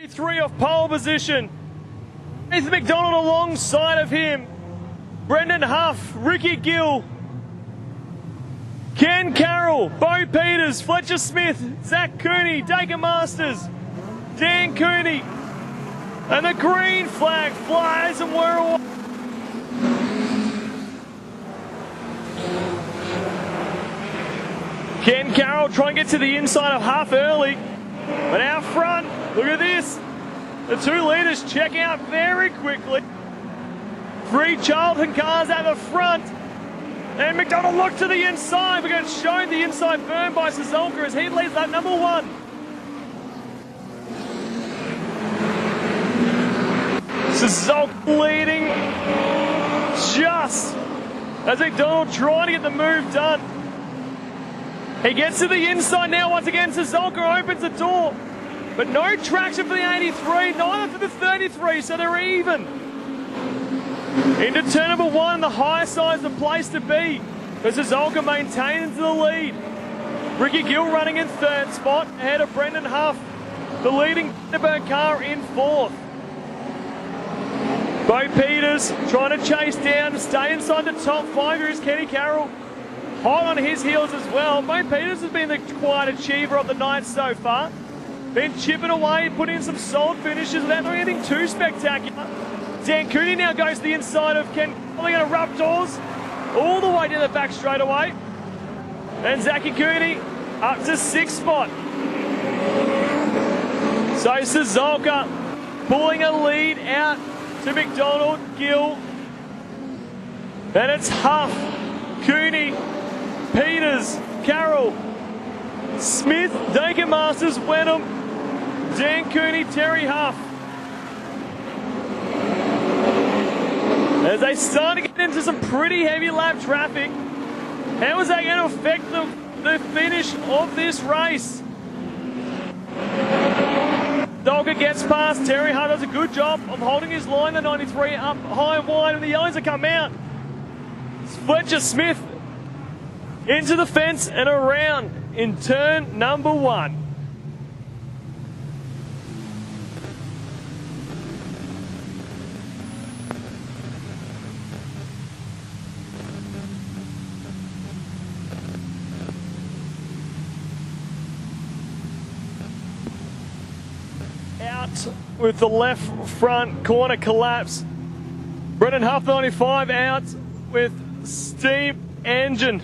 3 off pole position. Nathan McDonald alongside of him. Brendan Huff, Ricky Gill, Ken Carroll, Bo Peters, Fletcher Smith, Zach Cooney, Daker Masters, Dan Cooney. And the green flag flies and we're away. Ken Carroll trying to get to the inside of Huff early. But out front, look at this. The 2 leaders check out very quickly. 3 Charlton cars at the front. And McDonald looked to the inside. We got shown the inside burn by Suzuka as he leads that number 1. Suzuka leading just as McDonald trying to get the move done. He gets to the inside now once again. Suzuka opens the door. But no traction for the 83, neither for the 33, so they're even. Into turn number 1, the high side's the place to be. But Suzuka maintains the lead. Ricky Gill running in 3rd spot, ahead of Brendan Huff. The leading Autobarn car in 4th. Bo Peters trying to chase down, stay inside the top 5. Here is Kenny Carroll. Hot on his heels as well. Bo Peters has been the quiet achiever of the night so far. Been chipping away, putting in some solid finishes without doing anything too spectacular. Dan Cooney now goes to the inside of Ken. They're going to rub doors all the way to the back straightaway. And Zachy Cooney up to 6th spot. So Suzuka pulling a lead out to McDonald, Gill. And it's Huff, Cooney, Peters, Carroll, Smith, Daker Masters, Wenham, Dan Cooney, Terry Huff. As they start to get into some pretty heavy lap traffic, how is that going to affect the finish of this race? Dogger gets past. Terry Huff does a good job of holding his line, the 93 up high and wide, and the yellows have come out. Fletcher Smith into the fence and around in turn number 1. Out with the left front corner collapse. Brendan Huff 95 out with steam engine.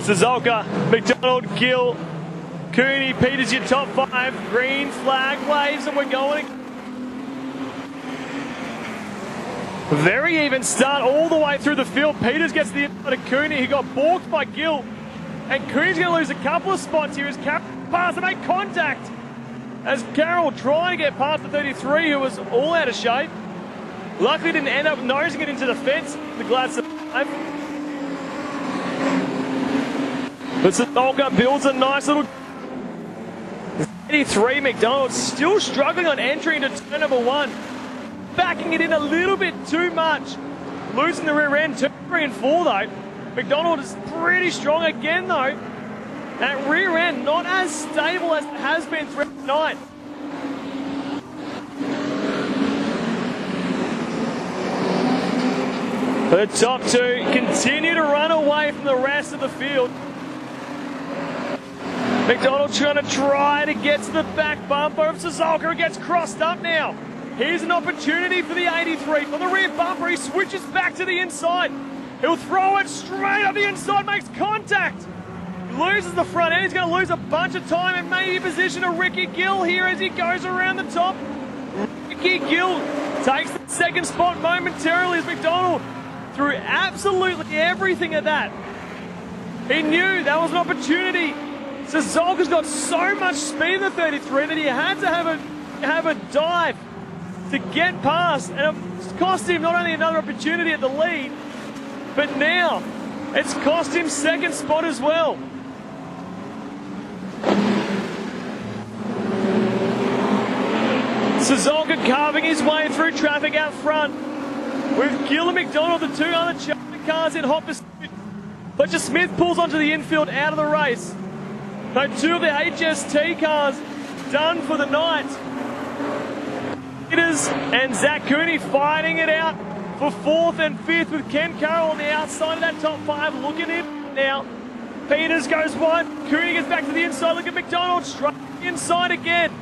Suzuka, McDonald, Gill, Cooney, Peters, your top 5. Green flag waves and we're going. Very even start all the way through the field. Peters gets the inside of Cooney. He got balked by Gill. And Cooney's going to lose a couple of spots here as Carroll pass to make contact. As Carroll trying to get past the 33 who was all out of shape. Luckily didn't end up nosing it into the fence. The glad survive. But Suzuka builds a nice little 83. McDonald still struggling on entry into turn number 1. Backing it in a little bit too much. Losing the rear end, turn 3 and 4 though. McDonald is pretty strong again though. That rear end not as stable as it has been throughout the night. The top 2 continue to run away from the rest of the field. McDonald trying to get to the back bumper of Suzuka. It gets crossed up now. Here's an opportunity for the 83. For the rear bumper, he switches back to the inside. He'll throw it straight up the inside, makes contact. Loses the front end. He's going to lose a bunch of time and maybe position to Ricky Gill here as he goes around the top. Ricky Gill takes the 2nd spot momentarily as McDonald threw absolutely everything at that. He knew that was an opportunity. Suzuka's got so much speed in the 33 that he had to have a dive to get past, and it's cost him not only another opportunity at the lead, but now it's cost him 2nd spot as well. Suzuka carving his way through traffic out front with Gill and McDonald, the 2 other Charlton cars in hot pursuit. Fletcher Smith pulls onto the infield out of the race. So two of the HST cars done for the night. Peters and Zach Cooney fighting it out for 4th and 5th with Ken Carroll on the outside of that top 5 looking in now. Peters goes wide. Cooney gets back to the inside. Look at McDonald straight inside again.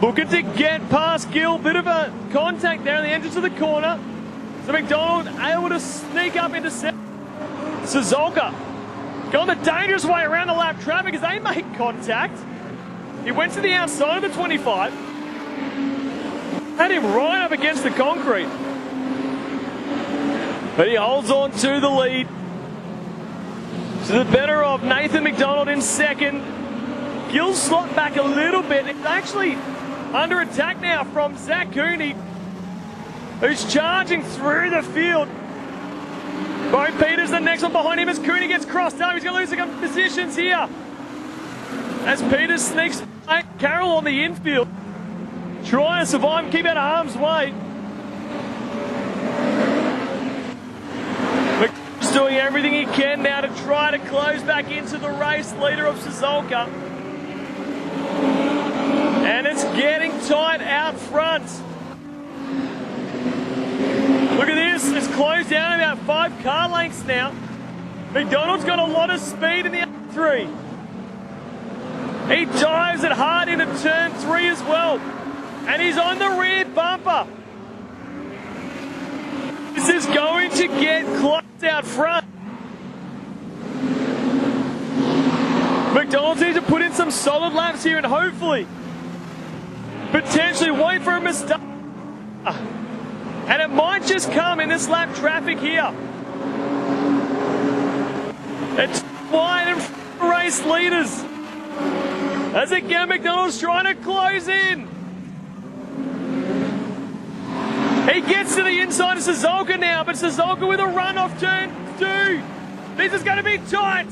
Looking to get past Gill. Bit of a contact there in the entrance of the corner. So McDonald able to sneak up into 7th. Suzuka going the dangerous way around the lap traffic as they make contact. He went to the outside of the 25. Had him right up against the concrete. But he holds on to the lead. To the better of Nathan McDonald in 2nd. Gill slot back a little bit. It's actually under attack now from Zach Cooney, who's charging through the field. Bo Peters, the next one behind him as Cooney gets crossed up. He's going to lose a couple positions here. As Peters sneaks Carroll on the infield, trying to survive and keep out of harm's way. McDonald's doing everything he can now to try to close back into the race, leader of Suzuka. And it's getting tight out front. Look at this, it's closed down about 5 car lengths now. McDonald's got a lot of speed in the three. He dives it hard into turn 3 as well. And he's on the rear bumper. This is going to get close out front. McDonald's needs to put in some solid laps here and hopefully, potentially wait for a mistake. And it might just come in this lap traffic here. It's wide and race leaders. As again, McDonald's trying to close in. He gets to the inside of Suzuka now, but Suzuka with a run off turn 2. This is going to be tight.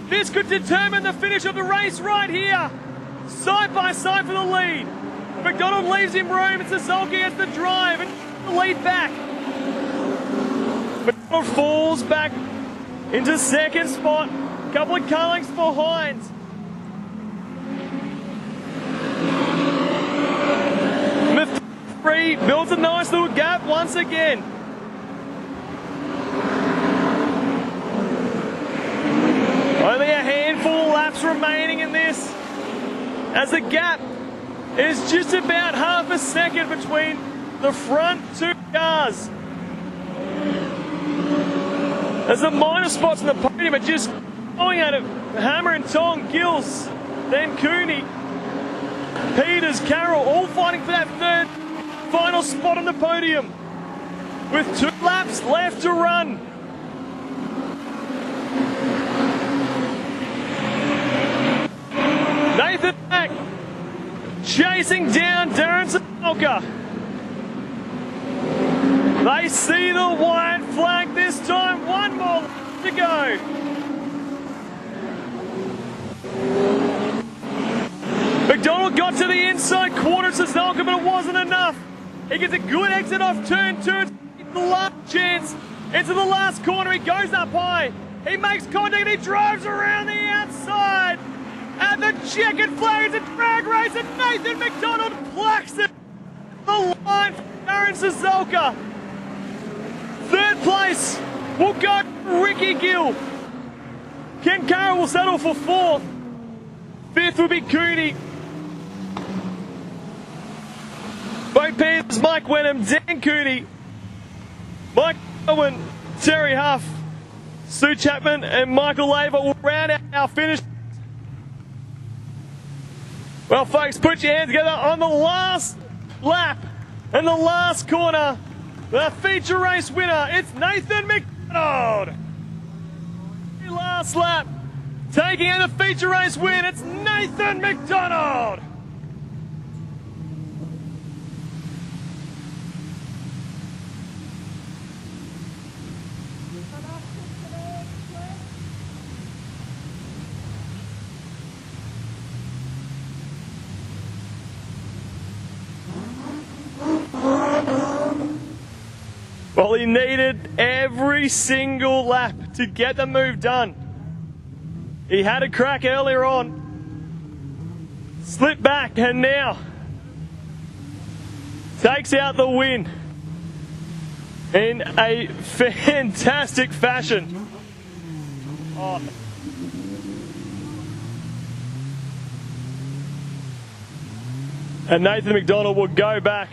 This could determine the finish of the race right here. Side by side for the lead. McDonald leaves him room and Suzuka gets the drive and the lead back. McDonald falls back into 2nd spot. A couple of car lengths behind. Three builds a nice little gap once again. Only a handful of laps remaining in this, as the gap is just about half a second between the front 2 cars. As the minor spots in the podium are just going at it, hammer and tong, Gills, then Cooney, Peters, Carroll, all fighting for that 3rd final spot on the podium with 2 laps left to run. Nathan Mack chasing down Darren Suzuka. They see the white flag this time. 1 more to go. McDonald got to the inside corner of Suzuka, but it wasn't enough. He gets a good exit off turn 2. It's the last chance. Into the last corner. He goes up high. He makes contact and he drives around the outside. And the checkered flag is a drag race and Nathan McDonald plucks it. The line for Darren Suzuka. 3rd place will go to Ricky Gill. Ken Carroll will settle for 4th. 5th will be Cooney. Bo Peters, Mike Wenham, Dan Cooney, Mike Owen, Terry Huff, Sue Chapman and Michael Laver will round out our finish. Well, folks, put your hands together on the last lap and the last corner. The feature race winner, it's Nathan McDonald. Last lap, taking out the feature race win, it's Nathan McDonald. Well, he needed every single lap to get the move done. He had a crack earlier on, slipped back, and now takes out the win in a fantastic fashion. Oh. And Nathan McDonald will go back